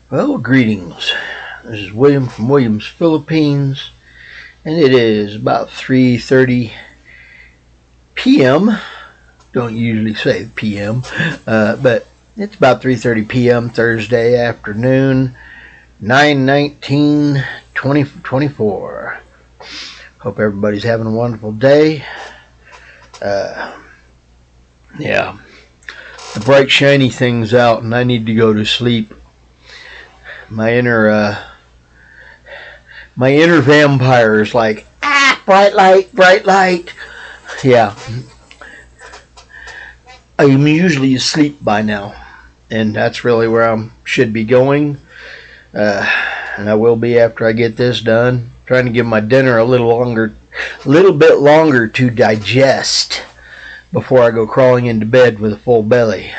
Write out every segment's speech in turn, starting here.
Well, greetings. This is William from Williams, Philippines, and it is about 3:30 p.m. Don't usually say p.m., but it's about 3:30 p.m. Thursday afternoon, 9/19/2024. Hope everybody's having a wonderful day. Yeah, the bright shiny thing's out, and I need to go to sleep. My inner vampire is like, bright light, bright light. Yeah, I'm usually asleep by now, and that's really where I should be going. And I will be after I get this done. Trying to give my dinner a little bit longer to digest before I go crawling into bed with a full belly.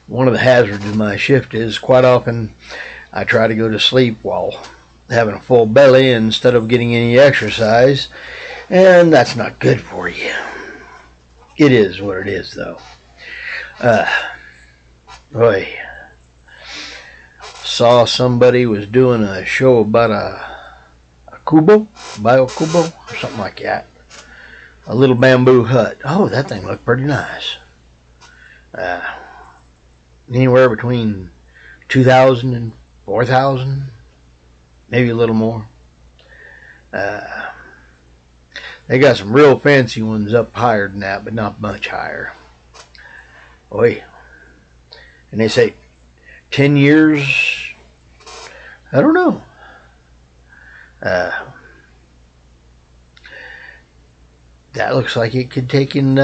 One of the hazards of my shift is quite often I try to go to sleep while having a full belly instead of getting any exercise, and that's not good for you. It is what it is, though. Boy, saw somebody was doing a show about a bio-kubo, or something like that. A little bamboo hut. Oh, that thing looked pretty nice. Anywhere between 2,000 and 4,000, maybe a little more. They got some real fancy ones up higher than that, but not much higher. Boy. And they say 10 years, I don't know. That looks like it could take and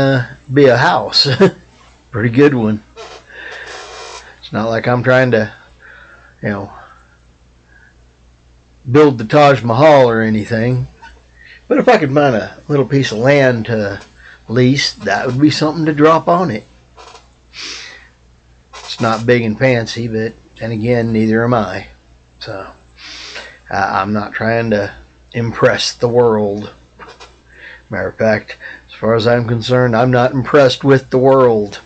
be a house. Pretty good one. It's not like I'm trying to, build the Taj Mahal or anything. But if I could find a little piece of land to lease, that would be something to drop on it. It's not big and fancy, but then again, neither am I. So I'm not trying to impress the world. Matter of fact, as far as I'm concerned, I'm not impressed with the world.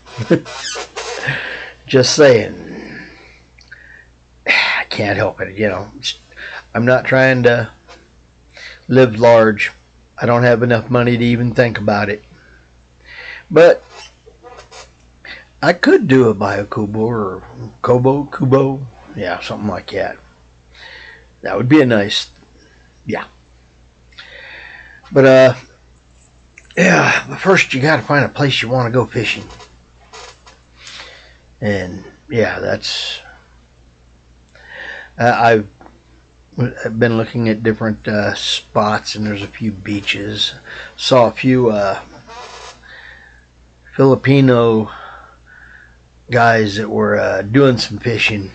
Just saying. I can't help it, I'm not trying to live large. I don't have enough money to even think about it. But I could do a bio-kubo or kubo. Yeah, something like that. That would be a nice, yeah. But, but first you got to find a place you want to go fishing. And, yeah, that's, I've been looking at different spots, and there's a few beaches. Saw a few Filipino guys that were doing some fishing,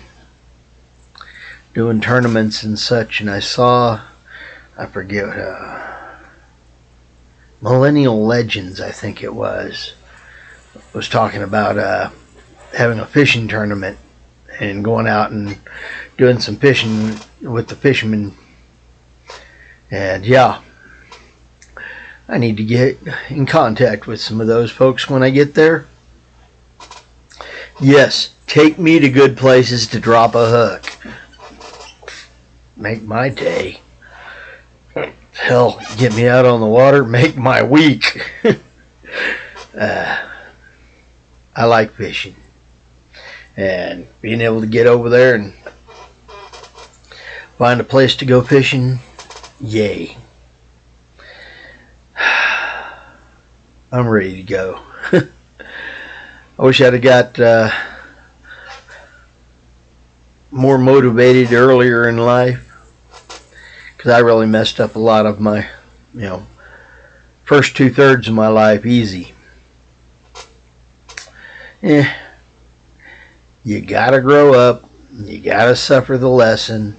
doing tournaments and such, and I forget, Millennial Legends, I think it was talking about having a fishing tournament and going out and doing some fishing with the fishermen. And yeah, I need to get in contact with some of those folks when I get there. Yes, take me to good places to drop a hook. Make my day. Hell, get me out on the water, make my week. I like fishing. And being able to get over there and find a place to go fishing, yay. I'm ready to go. I wish I'd have got more motivated earlier in life, because I really messed up a lot of my, first 2/3 of my life easy. You gotta grow up, you gotta suffer the lesson,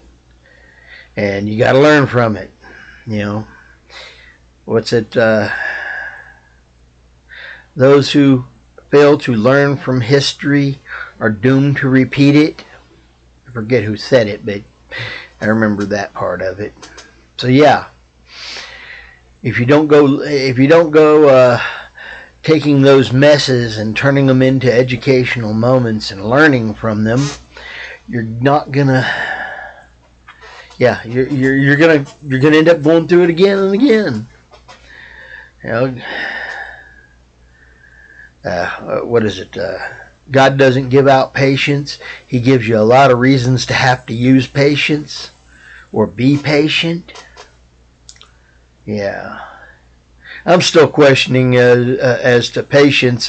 and you gotta learn from it. What's it? Those who fail to learn from history are doomed to repeat it. I forget who said it, but I remember that part of it. So yeah, if you don't go taking those messes and turning them into educational moments and learning from them, you're not gonna, yeah, you're gonna end up going through it again and again. You know, what is it? God doesn't give out patience. He gives you a lot of reasons to have to use patience or be patient. Yeah. I'm still questioning as to patience.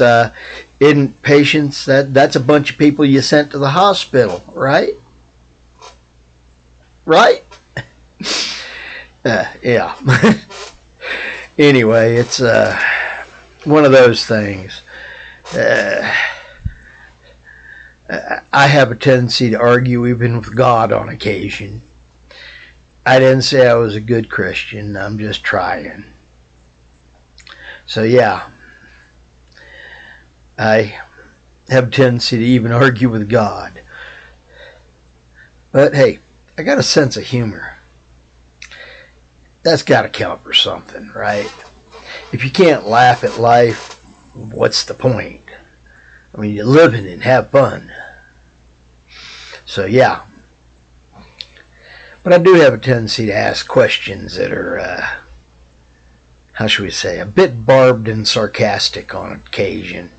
Isn't patience that's a bunch of people you sent to the hospital, right? Right? Yeah. Anyway, it's one of those things. I have a tendency to argue even with God on occasion. I didn't say I was a good Christian. I'm just trying. So yeah, I have a tendency to even argue with God. But hey, I got a sense of humor. That's got to count for something, right? If you can't laugh at life, what's the point? I mean, you live in it and have fun. So yeah. But I do have a tendency to ask questions that are, how should we say, a bit barbed and sarcastic on occasion.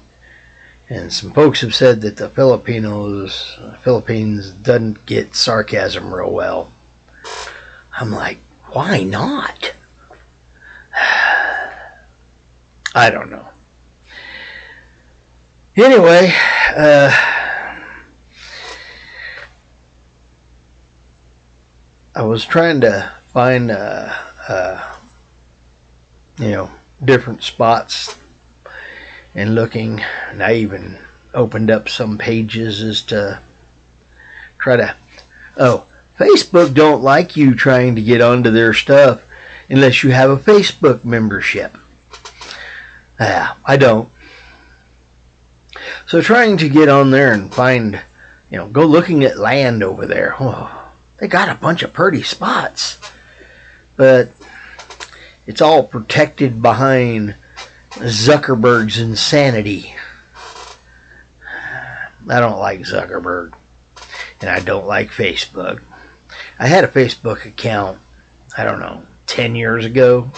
And some folks have said that the Philippines doesn't get sarcasm real well. I'm like, why not? I don't know. Anyway, I was trying to find, different spots and looking, and I even opened up some pages as to try to, Facebook don't like you trying to get onto their stuff unless you have a Facebook membership. I don't. So trying to get on there and find, go looking at land over there. Oh, they got a bunch of pretty spots, but it's all protected behind Zuckerberg's insanity. I don't like Zuckerberg, and I don't like Facebook. I had a Facebook account, 10 years ago.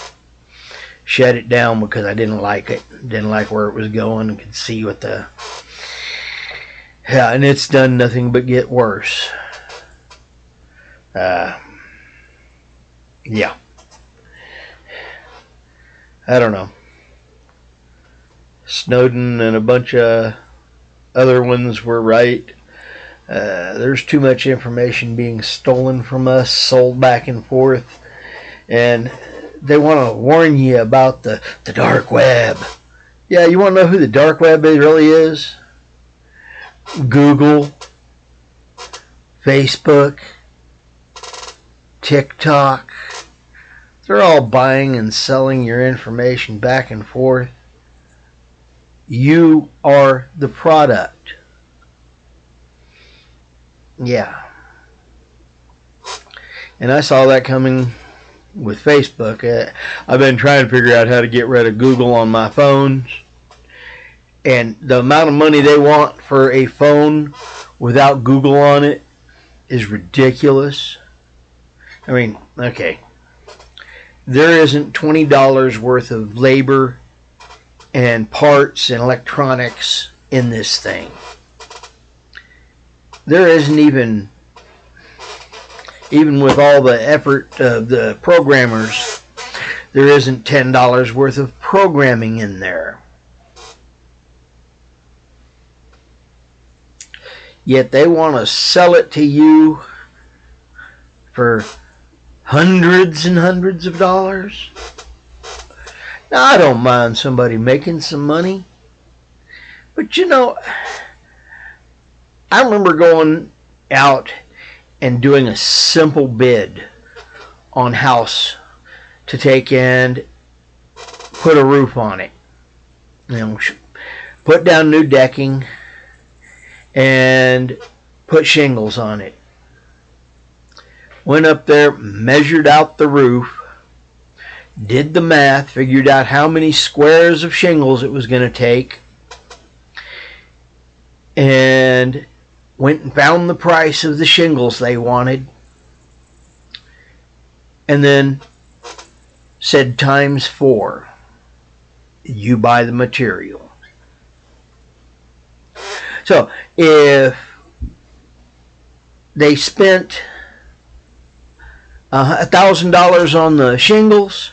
Shut it down because I didn't like it. Didn't like where it was going. And could see what the... Yeah, and it's done nothing but get worse. Yeah. I don't know. Snowden and a bunch of other ones were right. There's too much information being stolen from us, sold back and forth. And they want to warn you about the dark web. Yeah, you want to know who the dark web really is? Google, Facebook, TikTok. They're all buying and selling your information back and forth. You are the product. Yeah. And I saw that coming with Facebook. I've been trying to figure out how to get rid of Google on my phones. And the amount of money they want for a phone without Google on it is ridiculous. I mean, okay. There isn't $20 worth of labor and parts and electronics in this thing. There isn't even with all the effort of the programmers, there isn't $10 worth of programming in there. Yet they want to sell it to you for hundreds and hundreds of dollars. Now, I don't mind somebody making some money, but I remember going out and doing a simple bid on house to take and put a roof on it. Put down new decking and put shingles on it. Went up there, measured out the roof, did the math, figured out how many squares of shingles it was going to take, and went and found the price of the shingles they wanted, and then said times 4. You buy the material. So if they spent $1,000 on the shingles,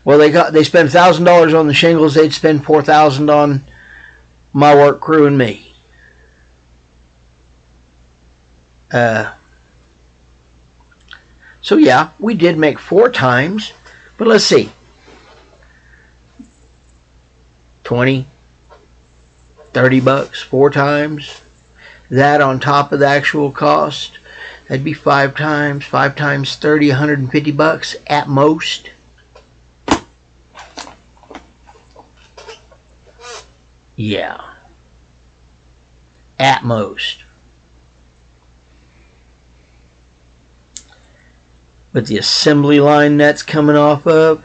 well, they spent $1,000 on the shingles. They'd spend $4,000 on my work crew and me. So yeah, we did make 4 times, but let's see, 20, 30 bucks 4 times. That on top of the actual cost, that'd be 5 times. 5 times 30, 150 bucks at most. Yeah, at most. But the assembly line that's coming off of,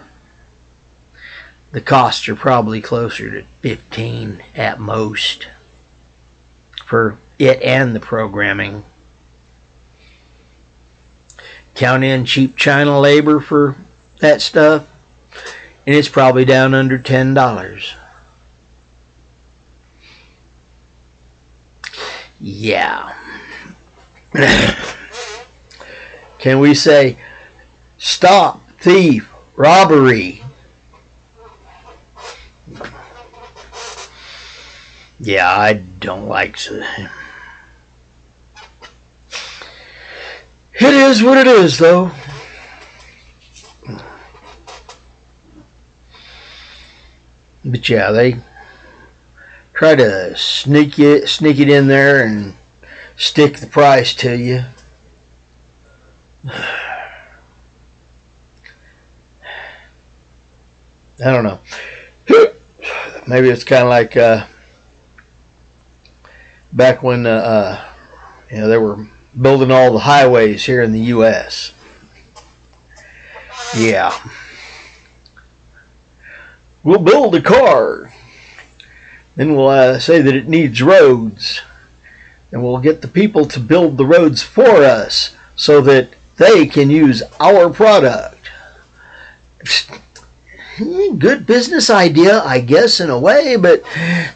the costs are probably closer to 15 at most for it and the programming. Count in cheap China labor for that stuff, and it's probably down under $10. Yeah. Can we say, stop thief robbery? Yeah, I don't like it. It is what it is, though. But yeah, they try to sneak it in there and stick the price to you. I don't know. Maybe it's kind of like back when they were building all the highways here in the U.S. Yeah. We'll build a car. Then we'll say that it needs roads. And we'll get the people to build the roads for us so that they can use our product. Good business idea, I guess, in a way, but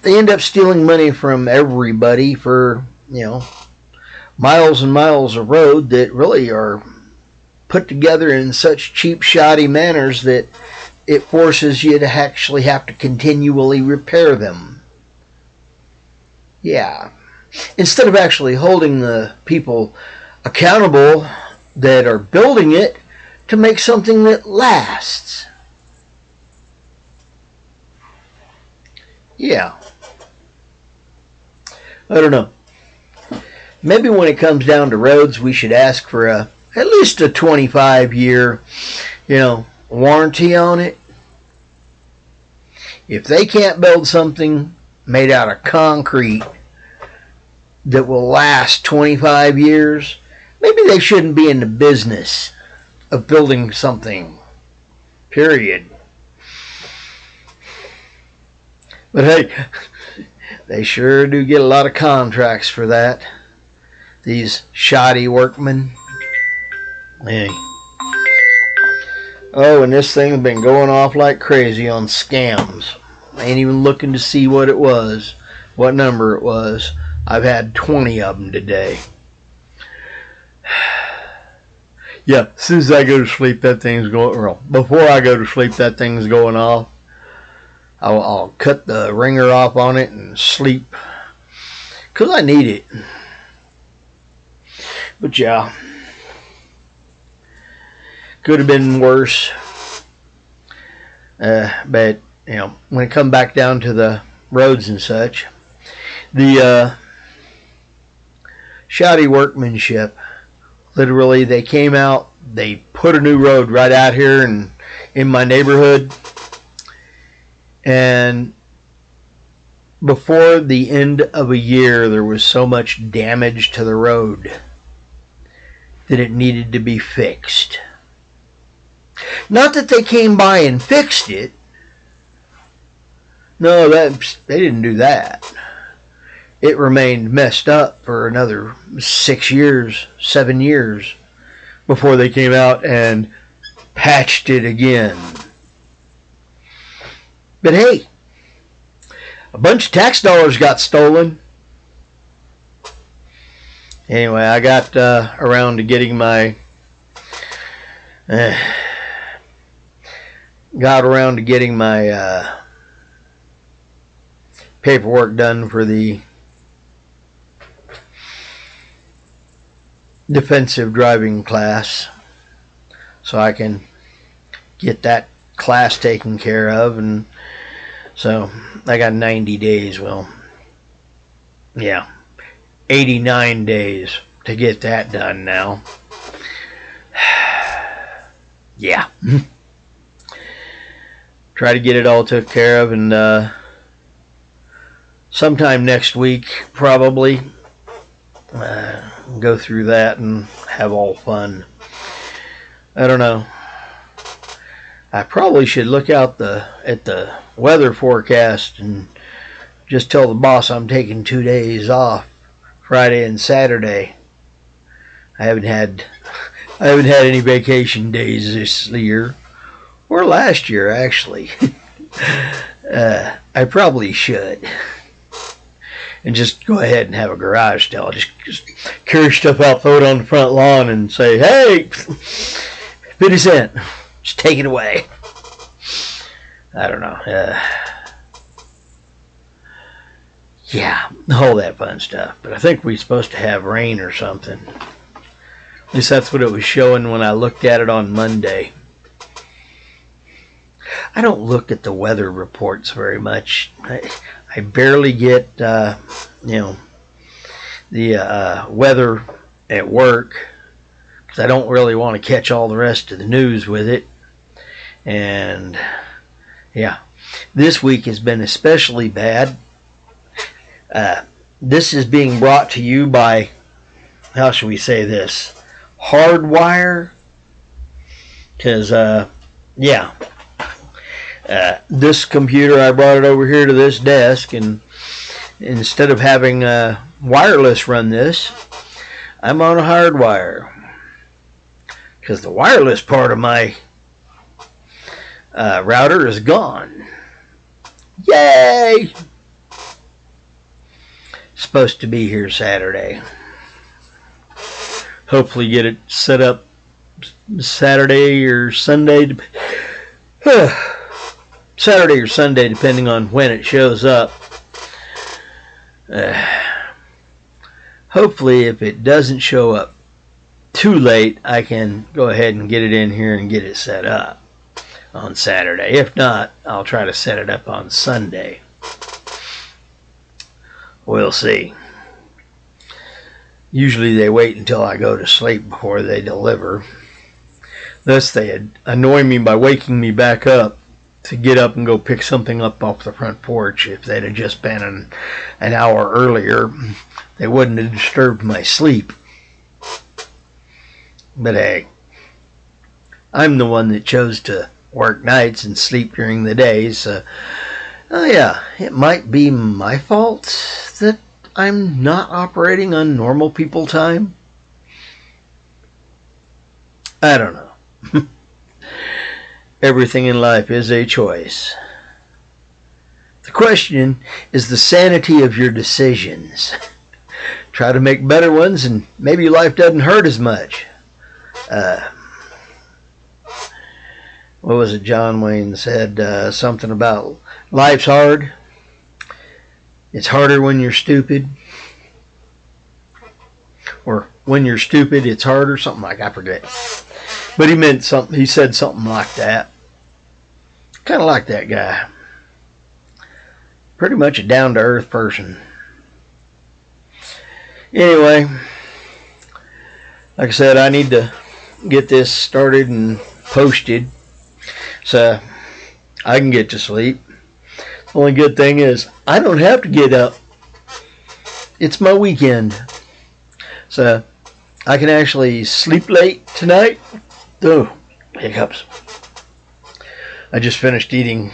they end up stealing money from everybody for, miles and miles of road that really are put together in such cheap, shoddy manners that it forces you to actually have to continually repair them. Yeah. Instead of actually holding the people accountable that are building it to make something that lasts. Yeah. I don't know. Maybe when it comes down to roads, we should ask for at least a 25-year, warranty on it. If they can't build something made out of concrete that will last 25 years, maybe they shouldn't be in the business of building something. Period. But hey, they sure do get a lot of contracts for that. These shoddy workmen. Hey. Oh, and this thing's been going off like crazy on scams. I ain't even looking to see what it was, what number it was. I've had 20 of them today. Yeah, as soon as I go to sleep, that thing's going. Well, before I go to sleep, that thing's going off. I'll cut the ringer off on it and sleep, because I need it. But yeah, could have been worse. But when it come back down to the roads and such, the shoddy workmanship. Literally, they came out, they put a new road right out here in my neighborhood. And before the end of a year, there was so much damage to the road that it needed to be fixed. Not that they came by and fixed it. No, they didn't do that. it remained messed up for another 6 years, 7 years before they came out and patched it again. But hey, a bunch of tax dollars got stolen. Anyway, I got around to getting my paperwork done for the defensive driving class, so I can get that class taken care of. And so I got 90 days. Well, yeah, 89 days to get that done now. Yeah. Try to get it all took care of, and sometime next week probably go through that and have all fun. I don't know. I probably should look out at the weather forecast and just tell the boss I'm taking 2 days off, Friday and Saturday. I haven't had any vacation days this year, or last year actually. I probably should. And just go ahead and have a garage sale. Just carry stuff out, throw it on the front lawn, and say, hey, 50 cents. Just take it away. I don't know. Yeah, all that fun stuff. But I think we're supposed to have rain or something. At least that's what it was showing when I looked at it on Monday. I don't look at the weather reports very much. I barely get, the weather at work, because I don't really want to catch all the rest of the news with it. And yeah, this week has been especially bad. This is being brought to you by, how should we say this, Hardwire. Because yeah, this computer, I brought it over here to this desk, and instead of having wireless run this, I'm on a Hardwire, because the wireless part of my router is gone. Yay! Supposed to be here Saturday. Hopefully get it set up Saturday or Sunday. Saturday or Sunday, depending on when it shows up. Hopefully, if it doesn't show up too late, I can go ahead and get it in here and get it set up on Saturday. If not, I'll try to set it up on Sunday. We'll see. Usually they wait until I go to sleep before they deliver. Thus, they annoy me by waking me back up to get up and go pick something up off the front porch. If they'd have just been an hour earlier, they wouldn't have disturbed my sleep. But hey, I'm the one that chose to work nights and sleep during the day, so oh yeah, it might be my fault that I'm not operating on normal people time. I don't know. Everything in life is a choice. The question is the sanity of your decisions. Try to make better ones, and maybe life doesn't hurt as much. What was it John Wayne said? Something about life's hard. It's harder when you're stupid. Or when you're stupid, it's harder. Something like, I forget. But he meant something. He said something like that. Kind of like that guy. Pretty much a down-to-earth person. Anyway, like I said, I need to get this started and posted so I can get to sleep. The only good thing is I don't have to get up. It's my weekend. So I can actually sleep late tonight. Oh, hiccups. I just finished eating.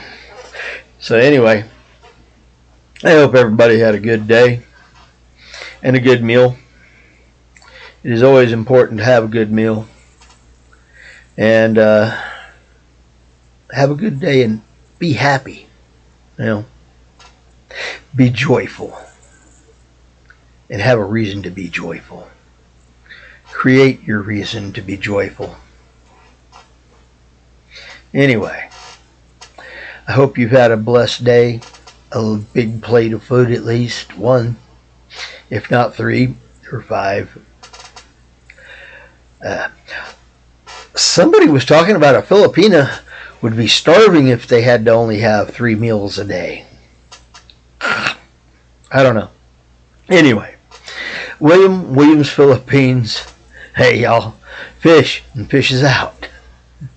So anyway, I hope everybody had a good day. and a good meal. It is always important to have a good meal. And have a good day and be happy. You know, be joyful. And have a reason to be joyful. Create your reason to be joyful. Anyway, I hope you've had a blessed day. A big plate of food, at least one, if not 3 or 5. Somebody was talking about a Filipina would be starving if they had to only have 3 meals a day. I don't know. Anyway, Williams, Philippines. Hey, y'all. Fish, and fish is out.